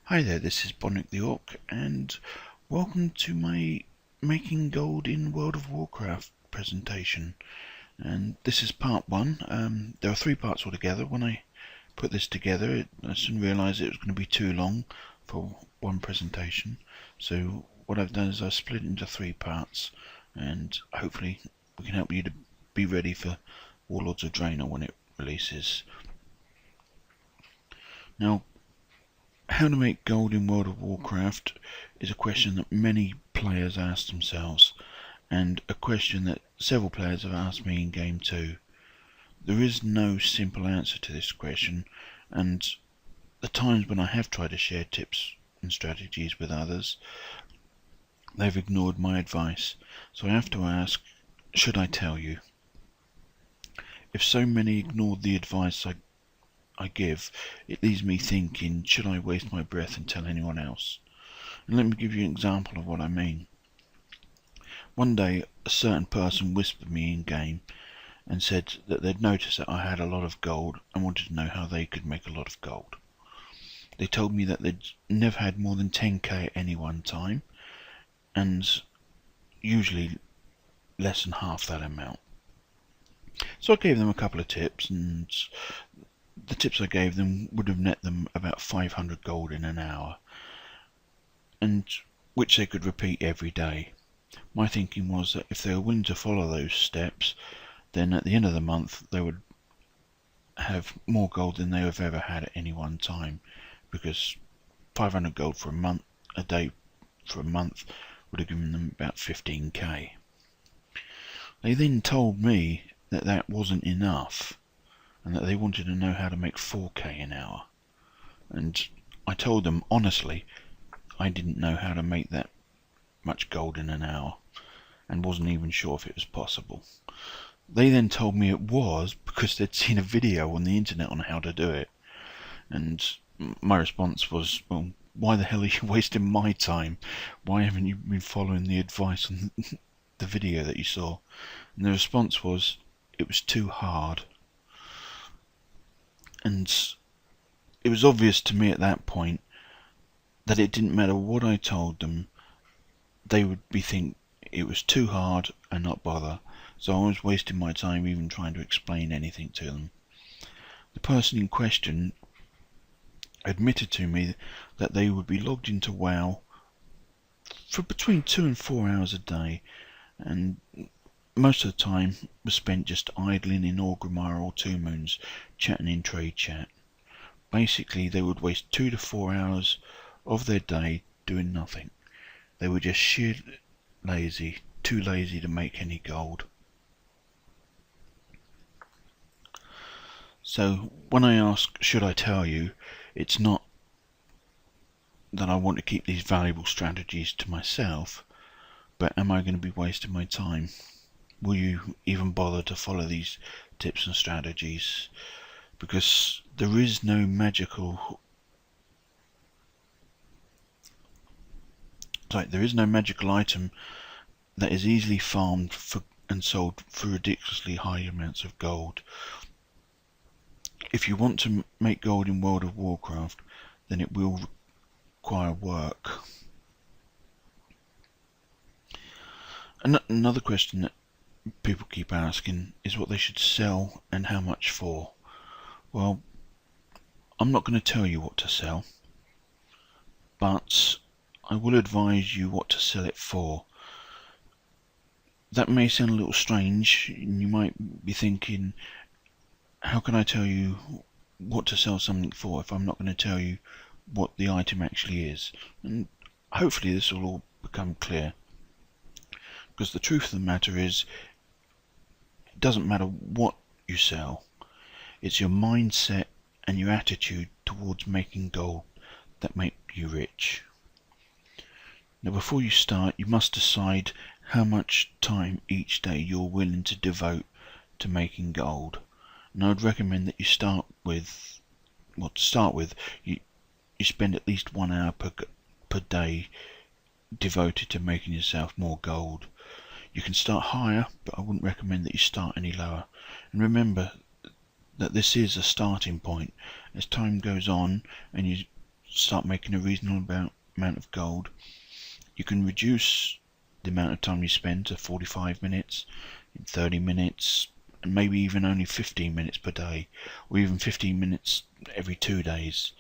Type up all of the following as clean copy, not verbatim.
Hi there, this is Bonrek the Orc, and welcome to my Making Gold in World of Warcraft presentation. And this is part one. There are three parts altogether. When I put this together, I soon realised it was going to be too long for one presentation. So what I've done is I've split it into three parts, and hopefully we can help you to be ready for Warlords of Draenor when it releases. Now, how to make gold in World of Warcraft is a question that many players ask themselves, and a question that several players have asked me in game too. There is no simple answer to this question, and the times when I have tried to share tips and strategies with others, they've ignored my advice. So I have to ask, should I tell you? If so many ignored the advice I give, it leaves me thinking, should I waste my breath and tell anyone else? And let me give you an example of what I mean. One day a certain person whispered me in game and said that they'd noticed that I had a lot of gold and wanted to know how they could make a lot of gold. They told me that they'd never had more than 10k at any one time, and usually less than half that amount. So I gave them a couple of tips, and the tips I gave them would have net them about 500 gold in an hour, and which they could repeat every day. My thinking was that if they were willing to follow those steps, then at the end of the month they would have more gold than they have ever had at any one time, because 500 gold for a day for a month would have given them about 15k. They then told me that that wasn't enough, and that they wanted to know how to make 4k an hour. And I told them honestly I didn't know how to make that much gold in an hour, and wasn't even sure if it was possible. They then told me it was because they'd seen a video on the internet on how to do it. And my response was, well, why the hell are you wasting my time? Why haven't you been following the advice on the video that you saw? And the response was, it was too hard. And it was obvious to me at that point that it didn't matter what I told them, they would think it was too hard and not bother. So I was wasting my time even trying to explain anything to them. The person in question admitted to me that they would be logged into WoW for between 2 and 4 hours a day, and most of the time was spent just idling in Orgrimmar or Two Moons, chatting in trade chat. Basically, they would waste 2 to 4 hours of their day doing nothing. They were just sheer lazy, too lazy to make any gold. So when I ask, should I tell you, it's not that I want to keep these valuable strategies to myself, but am I going to be wasting my time? Will you even bother to follow these tips and strategies? Because there is no magical item that is easily farmed and sold for ridiculously high amounts of gold. If you want to make gold in World of Warcraft, then it will require work. Another question that people keep asking is what they should sell and how much for. Well, I'm not going to tell you what to sell, but I will advise you what to sell it for. That may sound a little strange, and you might be thinking, how can I tell you what to sell something for if I'm not going to tell you what the item actually is? And hopefully this will all become clear. Because the truth of the matter is, it doesn't matter what you sell. It's your mindset and your attitude towards making gold that make you rich. Now, before you start, you must decide how much time each day you're willing to devote to making gold. And I'd recommend that you start with, you spend at least 1 hour per day devoted to making yourself more gold. You can start higher, but I wouldn't recommend that you start any lower. And remember that this is a starting point. As time goes on and you start making a reasonable amount of gold, you can reduce the amount of time you spend to 45 minutes, 30 minutes, and maybe even only 15 minutes per day, or even 15 minutes every 2 days.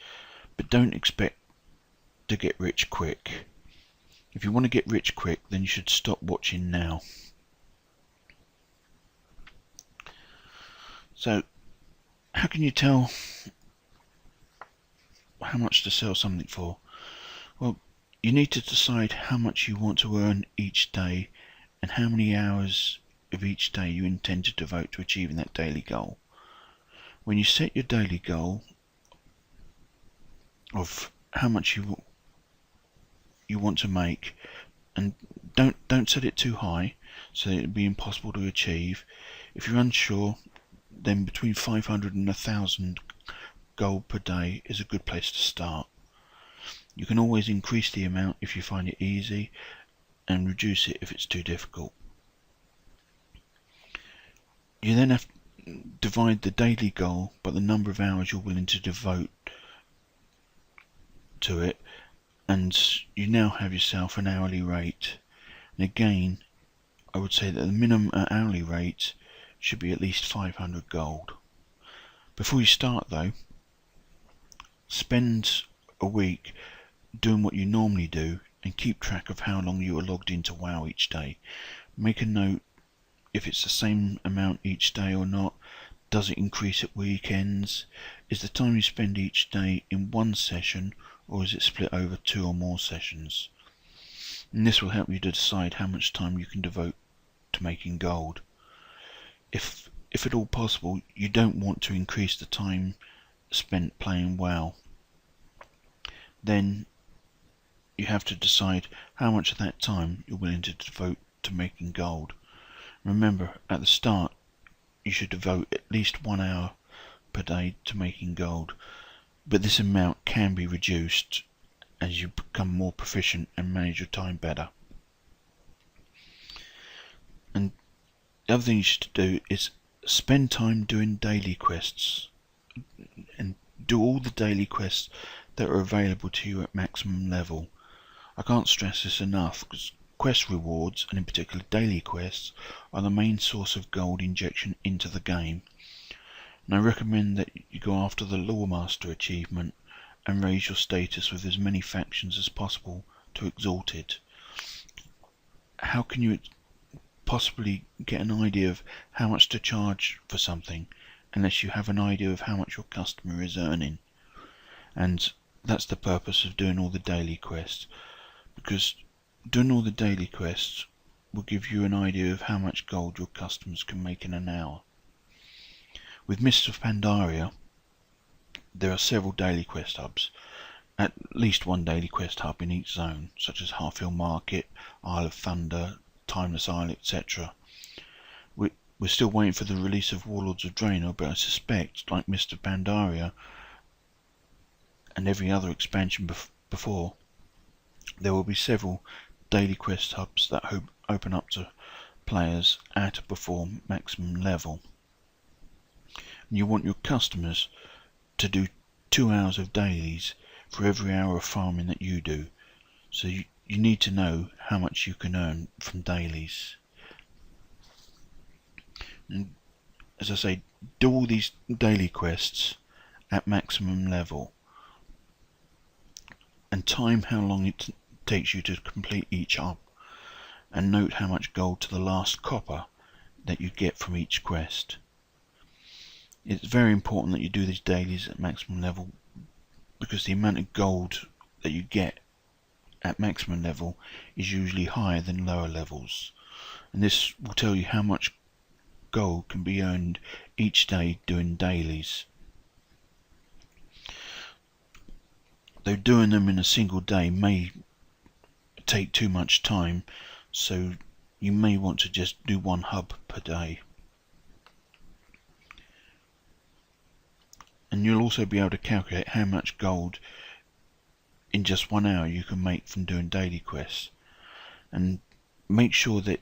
But don't expect to get rich quick. If you want to get rich quick, then you should stop watching now. So, how can you tell how much to sell something for? Well, you need to decide how much you want to earn each day and how many hours of each day you intend to devote to achieving that daily goal. When you set your daily goal of how much you want to make, and don't set it too high so that it'll be impossible to achieve. If you're unsure, then between 500 and 1,000 gold per day is a good place to start. You can always increase the amount if you find it easy, and reduce it if it's too difficult. You then have to divide the daily goal by the number of hours you're willing to devote to it, and you now have yourself an hourly rate. And again, I would say that the minimum hourly rate should be at least 500 gold. Before you start though, spend a week doing what you normally do and keep track of how long you are logged into WoW each day. Make a note if it's the same amount each day or not. Does it increase at weekends? Is the time you spend each day in one session, or is it split over 2 or more sessions? And this will help you to decide how much time you can devote to making gold. If at all possible, you don't want to increase the time spent playing WoW. Then you have to decide how much of that time you're willing to devote to making gold. Remember, at the start, you should devote at least 1 hour per day to making gold, but this amount can be reduced as you become more proficient and manage your time better. And the other thing you should do is spend time doing daily quests, and do all the daily quests that are available to you at maximum level. I can't stress this enough, because quest rewards, and in particular daily quests, are the main source of gold injection into the game. And I recommend that you go after the Lore Master achievement and raise your status with as many factions as possible to Exalted. How can you possibly get an idea of how much to charge for something unless you have an idea of how much your customer is earning? And that's the purpose of doing all the daily quests, because doing all the daily quests will give you an idea of how much gold your customers can make in an hour. With Mists of Pandaria, there are several daily quest hubs, at least one daily quest hub in each zone, such as Harfield Market, Isle of Thunder, Timeless Isle, etc. We're still waiting for the release of Warlords of Draenor, but I suspect, like Mists of Pandaria and every other expansion before, there will be several daily quest hubs that open up to players at or before maximum level. And you want your customers to do 2 hours of dailies for every hour of farming that you do. So you need to know how much you can earn from dailies. And as I say, do all these daily quests at maximum level, and time how long it takes you to complete each hub, and note how much gold to the last copper that you get from each quest. It's very important that you do these dailies at maximum level, because the amount of gold that you get at maximum level is usually higher than lower levels, and this will tell you how much gold can be earned each day doing dailies. Though doing them in a single day may take too much time, so you may want to just do one hub per day. And you'll also be able to calculate how much gold in just 1 hour you can make from doing daily quests. And make sure that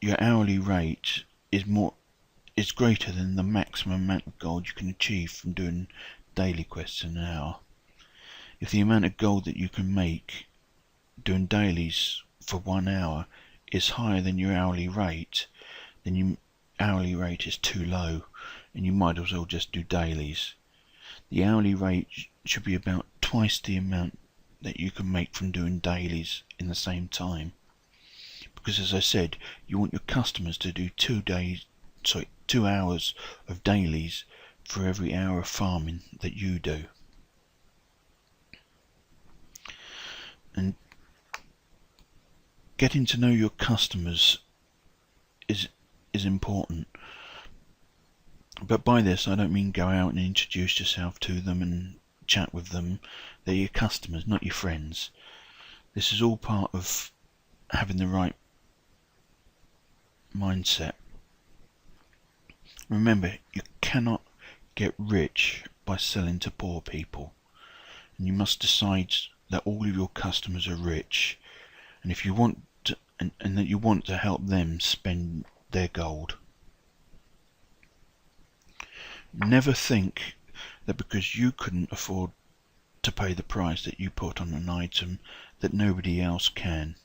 your hourly rate is greater than the maximum amount of gold you can achieve from doing daily quests in an hour. If the amount of gold that you can make doing dailies for 1 hour is higher than your hourly rate, then your hourly rate is too low and you might as well just do dailies. The hourly rate should be about twice the amount that you can make from doing dailies in the same time. Because as I said, you want your customers to do 2 hours of dailies for every hour of farming that you do. And getting to know your customers is important. But by this I don't mean go out and introduce yourself to them and chat with them. They're your customers, not your friends. This is all part of having the right mindset. Remember, you cannot get rich by selling to poor people, and you must decide that all of your customers are rich, and if you want to, and that you want to help them spend their gold. Never think that because you couldn't afford to pay the price that you put on an item that nobody else can.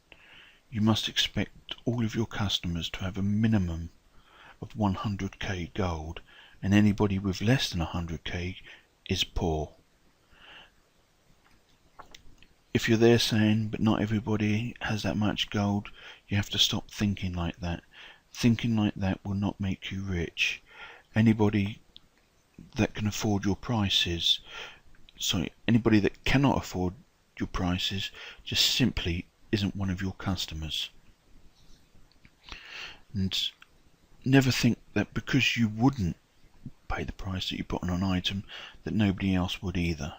You must expect all of your customers to have a minimum of 100k gold, and anybody with less than 100k is poor. If you're there saying, but not everybody has that much gold, you have to stop thinking like that. Thinking like that will not make you rich. Anybody that can afford your prices, anybody that cannot afford your prices just simply isn't one of your customers. And never think that because you wouldn't pay the price that you put on an item that nobody else would either.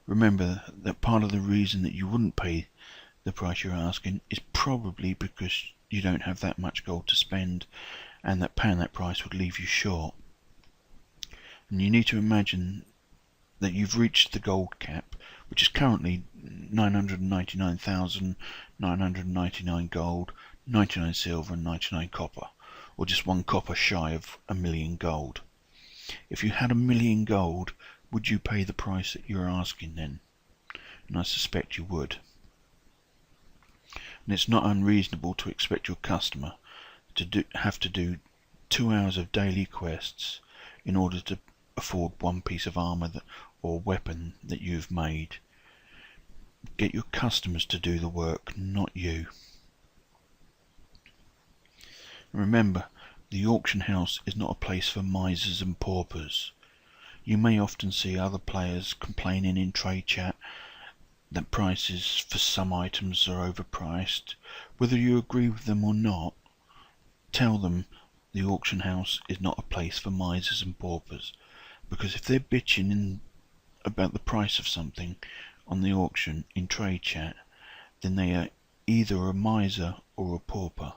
Remember that part of the reason that you wouldn't pay the price you're asking is probably because you don't have that much gold to spend, and that paying that price would leave you short. And you need to imagine that you've reached the gold cap, which is currently 999,999 gold, 99 silver and 99 copper, or just 1 copper shy of 1,000,000 gold. If you had 1,000,000 gold, would you pay the price that you're asking then? And I suspect you would. And it's not unreasonable to expect your customer to have to do 2 hours of daily quests in order to afford 1 piece of armor or weapon that you've made. Get your customers to do the work, not you. Remember, the auction house is not a place for misers and paupers. You may often see other players complaining in trade chat that prices for some items are overpriced. Whether you agree with them or not, tell them the auction house is not a place for misers and paupers. Because if they're bitching about the price of something on the auction in trade chat, then they are either a miser or a pauper.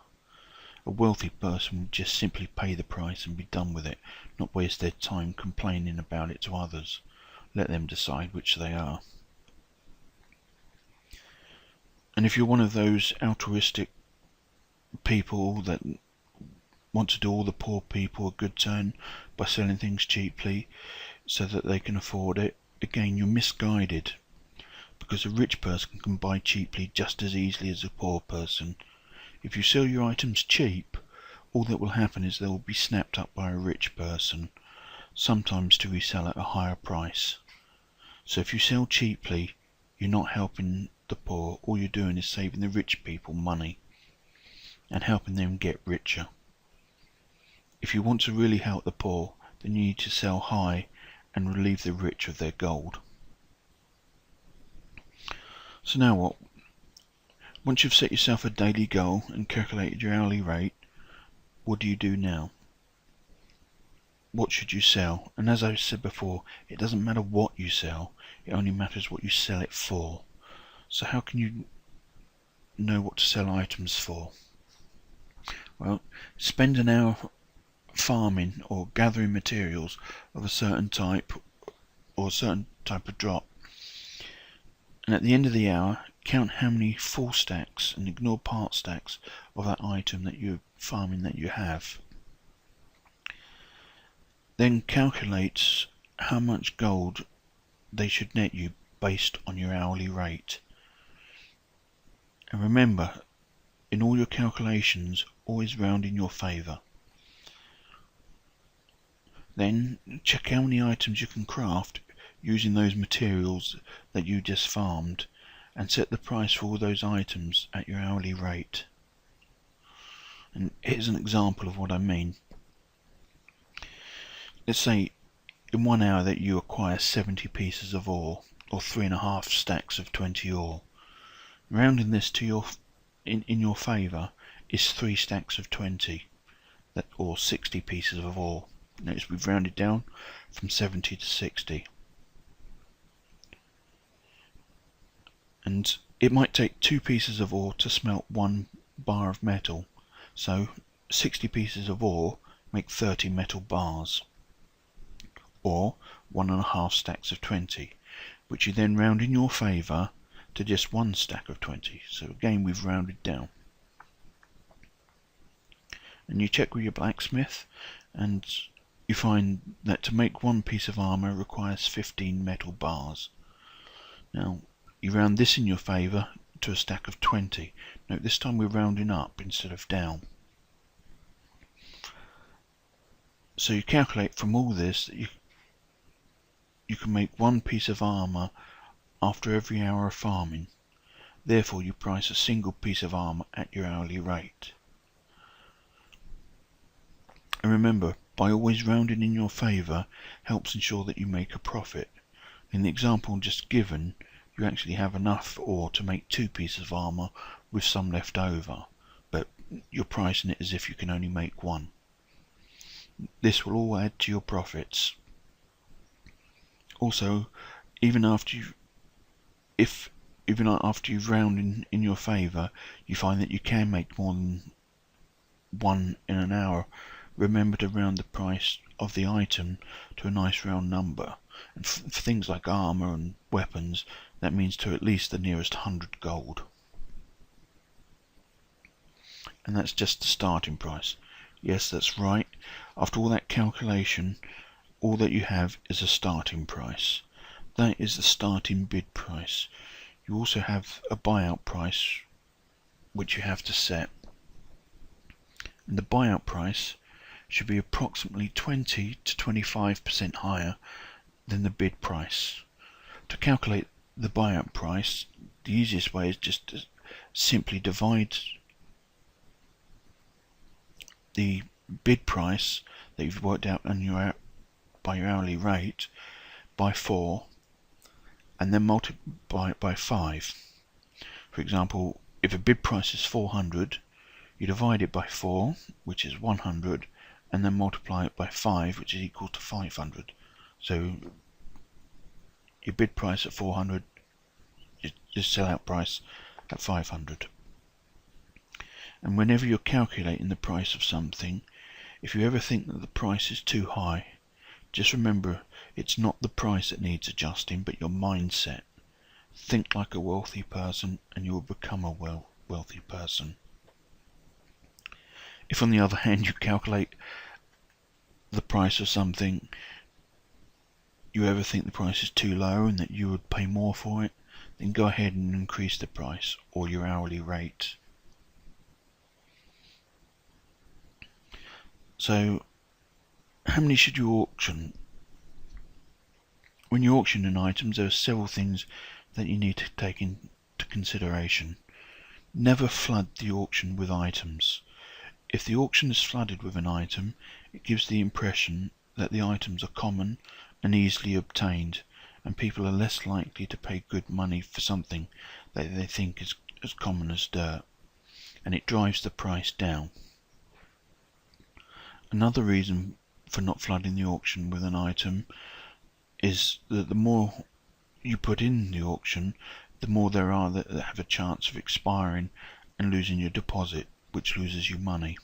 A wealthy person would just simply pay the price and be done with it, not waste their time complaining about it to others. Let them decide which they are. And if you're one of those altruistic people that want to do all the poor people a good turn by selling things cheaply so that they can afford it, again, you're misguided, because a rich person can buy cheaply just as easily as a poor person. If you sell your items cheap, all that will happen is they will be snapped up by a rich person, sometimes to resell at a higher price. So if you sell cheaply, you're not helping the poor. All you're doing is saving the rich people money and helping them get richer. If you want to really help the poor, then you need to sell high and relieve the rich of their gold. So now what? Once you've set yourself a daily goal and calculated your hourly rate, what do you do now? What should you sell? And as I said before, it doesn't matter what you sell, it only matters what you sell it for. So how can you know what to sell items for? Well, spend an hour farming or gathering materials of a certain type or a certain type of drop, and at the end of the hour count how many full stacks and ignore part stacks of that item that you're farming that you have. Then calculate how much gold they should net you based on your hourly rate. And remember, in all your calculations, always round in your favour. Then check how many items you can craft using those materials that you just farmed, and set the price for all those items at your hourly rate. And here's an example of what I mean. Let's say in 1 hour that you acquire 70 pieces of ore, or 3.5 stacks of 20 ore. Rounding this to in your favour is 3 stacks of 20, or 60 pieces of ore. Notice we've rounded down from 70 to 60. And it might take 2 pieces of ore to smelt 1 bar of metal, so 60 pieces of ore make 30 metal bars, or 1.5 stacks of 20, which you then round in your favour to just 1 stack of 20. So again we've rounded down. And you check with your blacksmith, and you find that to make 1 piece of armour requires 15 metal bars. Now you round this in your favour to a stack of 20. Note this time we're rounding up instead of down. So you calculate from all this that you can make 1 piece of armour after every hour of farming. Therefore you price a single piece of armour at your hourly rate. And remember, by always rounding in your favour helps ensure that you make a profit. In the example just given, you actually have enough ore to make 2 pieces of armour with some left over, but you're pricing it as if you can only make 1. This will all add to your profits. Also, even after you've rounded in your favour, you find that you can make more than 1 in an hour. Remember to round the price of the item to a nice round number. And for things like armour and weapons, that means to at least the nearest 100 gold. And that's just the starting price. Yes, that's right. After all that calculation, all that you have is a starting price. That is the starting bid price. You also have a buyout price, which you have to set. And the buyout price should be approximately 20 to 25% higher than the bid price. To calculate the buyout price, the easiest way is just to simply divide the bid price that you've worked out by your hourly rate by 4, and then multiply it by 5. For example, if a bid price is 400, you divide it by 4, which is 100, and then multiply it by 5, which is equal to 500. So your bid price at 400, your sell-out price at 500. And whenever you're calculating the price of something, if you ever think that the price is too high, just remember it's not the price that needs adjusting, but your mindset. Think like a wealthy person and you will become a wealthy person. If on the other hand you calculate the price of something, you ever think the price is too low and that you would pay more for it, then go ahead and increase the price or your hourly rate. So, how many should you auction? When you auction in items, there are several things that you need to take into consideration. Never flood the auction with items. If the auction is flooded with an item, it gives the impression that the items are common and easily obtained, and people are less likely to pay good money for something that they think is as common as dirt, and it drives the price down. Another reason for not flooding the auction with an item is that the more you put in the auction, the more there are that have a chance of expiring and losing your deposit, which loses you money.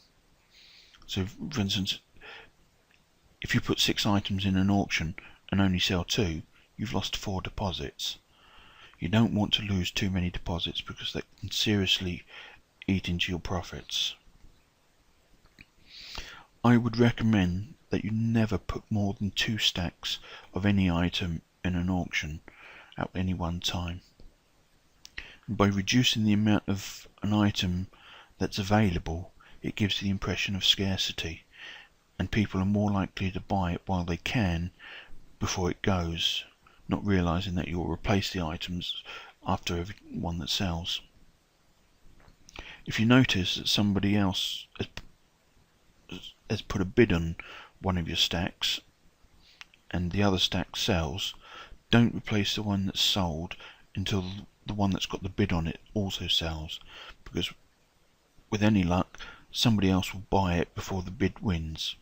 So, for instance, if you put 6 items in an auction and only sell 2, you've lost 4 deposits. You don't want to lose too many deposits because that can seriously eat into your profits. I would recommend that you never put more than 2 stacks of any item in an auction, at any one time. And by reducing the amount of an item that's available, it gives the impression of scarcity, and people are more likely to buy it while they can before it goes, not realizing that you'll replace the items after every one that sells. If you notice that somebody else has put a bid on one of your stacks and the other stack sells, don't replace the one that's sold until the one that's got the bid on it also sells, because with any luck somebody else will buy it before the bid wins.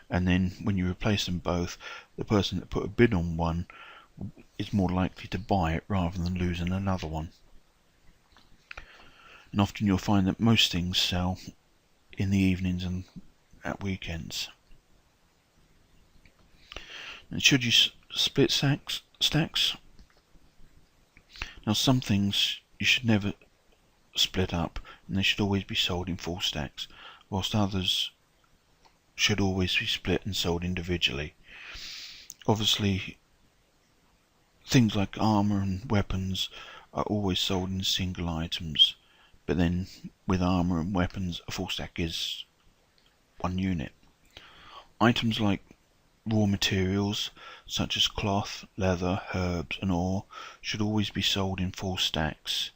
And then when you replace them both, the person that put a bid on one is more likely to buy it rather than losing another one. And often you'll find that most things sell in the evenings and at weekends. And should you split stacks? Now, some things you should never split up, and they should always be sold in full stacks, whilst others should always be split and sold individually. Obviously, things like armour and weapons are always sold in single items, but then with armour and weapons, a full stack is one unit. Items like raw materials such as cloth, leather, herbs and ore should always be sold in full stacks.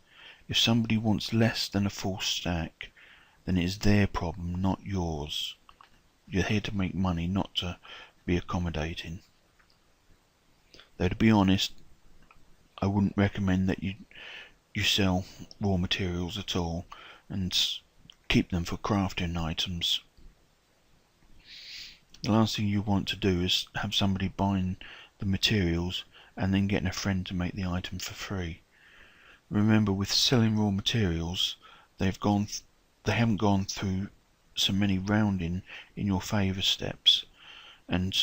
If somebody wants less than a full stack, then it is their problem, not yours. You're here to make money, not to be accommodating. Though to be honest, I wouldn't recommend that you sell raw materials at all and keep them for crafting items. The last thing you want to do is have somebody buying the materials and then getting a friend to make the item for free. Remember, with selling raw materials, they haven't gone through so many rounding in your favour steps and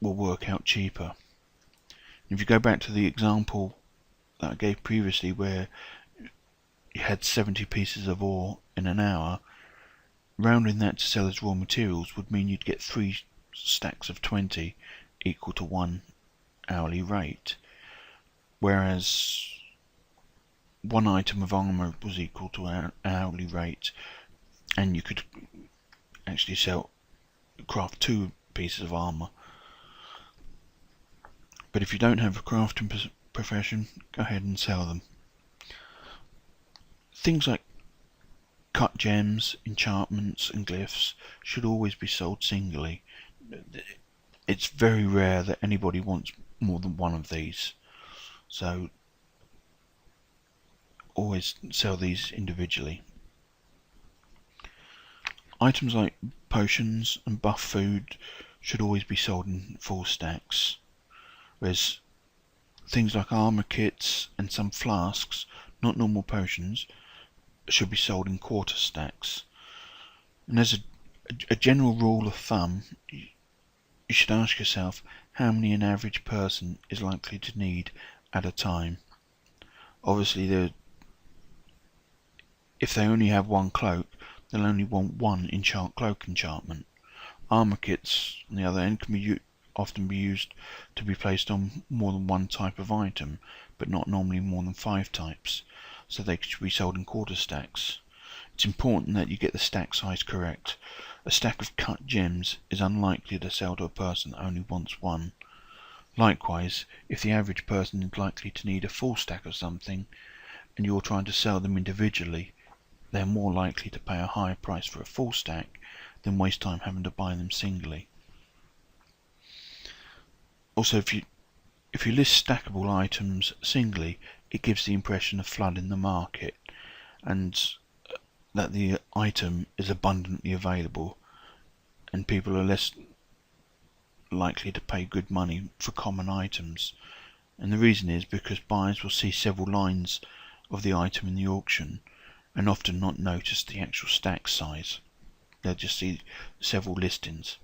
will work out cheaper. If you go back to the example that I gave previously, where you had 70 pieces of ore in an hour, rounding that to sell as raw materials would mean you'd get 3 stacks of 20 equal to 1 hourly rate, whereas 1 item of armour was equal to an hourly rate, and you could actually craft 2 pieces of armour. But if you don't have a crafting profession, go ahead and sell them. Things like cut gems, enchantments and glyphs should always be sold singly. It's very rare that anybody wants more than one of these, so always sell these individually. Items like potions and buff food should always be sold in full stacks, whereas things like armour kits and some flasks, not normal potions, should be sold in quarter stacks. And as a general rule of thumb, you should ask yourself how many an average person is likely to need at a time. Obviously, if they only have 1 cloak, they'll only want 1 cloak enchantment. Armour kits, on the other end, can often be used to be placed on more than 1 type of item, but not normally more than 5 types, so they should be sold in quarter stacks. It's important that you get the stack size correct. A stack of cut gems is unlikely to sell to a person that only wants 1. Likewise, if the average person is likely to need a full stack of something, and you're trying to sell them individually, they're more likely to pay a higher price for a full stack than waste time having to buy them singly. Also, if you list stackable items singly, it gives the impression of flooding the market, and that the item is abundantly available, and people are less likely to pay good money for common items. And the reason is because buyers will see several lines of the item in the auction and often not notice the actual stack size. They'll just see several listings.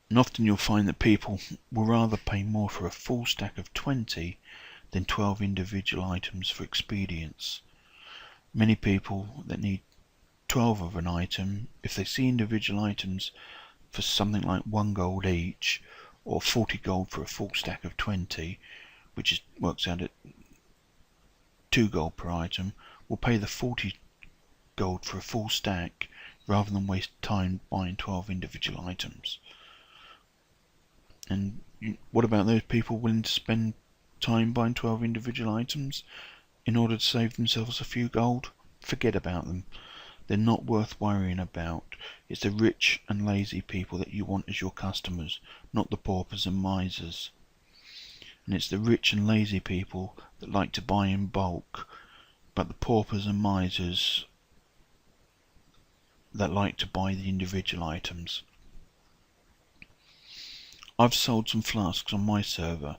And often you'll find that people will rather pay more for a full stack of 20 than 12 individual items for expedience. Many people that need 12 of an item, if they see individual items for something like 1 gold each, or 40 gold for a full stack of 20, which works out at 2 gold per item, will pay the 40 gold for a full stack rather than waste time buying 12 individual items. And what about those people willing to spend time buying 12 individual items in order to save themselves a few gold? Forget about them. They're not worth worrying about. It's the rich and lazy people that you want as your customers, not the paupers and misers. And it's the rich and lazy people that like to buy in bulk, but the paupers and misers that like to buy the individual items. I've sold some flasks on my server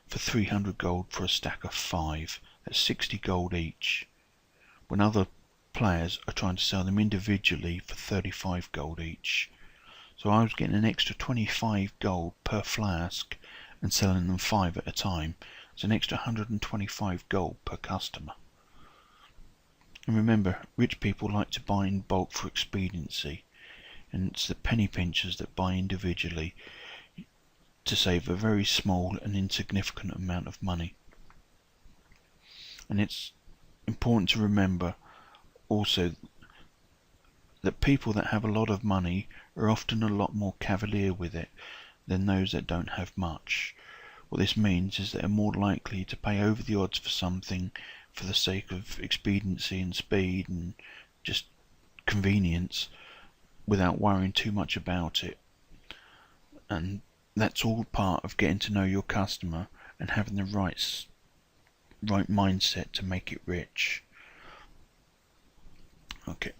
for 300 gold for a stack of 5. That's 60 gold each, when other players are trying to sell them individually for 35 gold each. So I was getting an extra 25 gold per flask and selling them 5 at a time. It's an extra 125 gold per customer. And remember, rich people like to buy in bulk for expediency, and it's the penny pinchers that buy individually to save a very small and insignificant amount of money. And it's important to remember also that people that have a lot of money are often a lot more cavalier with it than those that don't have much. What this means is that they're more likely to pay over the odds for something for the sake of expediency and speed and just convenience without worrying too much about it. And that's all part of getting to know your customer and having the right mindset to make it rich. Okay,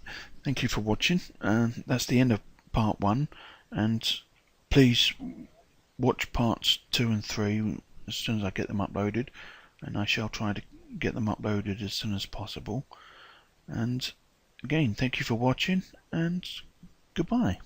thank you for watching. That's the end of part 1, and please watch parts 2 and 3 as soon as I get them uploaded, and I shall try to get them uploaded as soon as possible. And again, thank you for watching, and goodbye.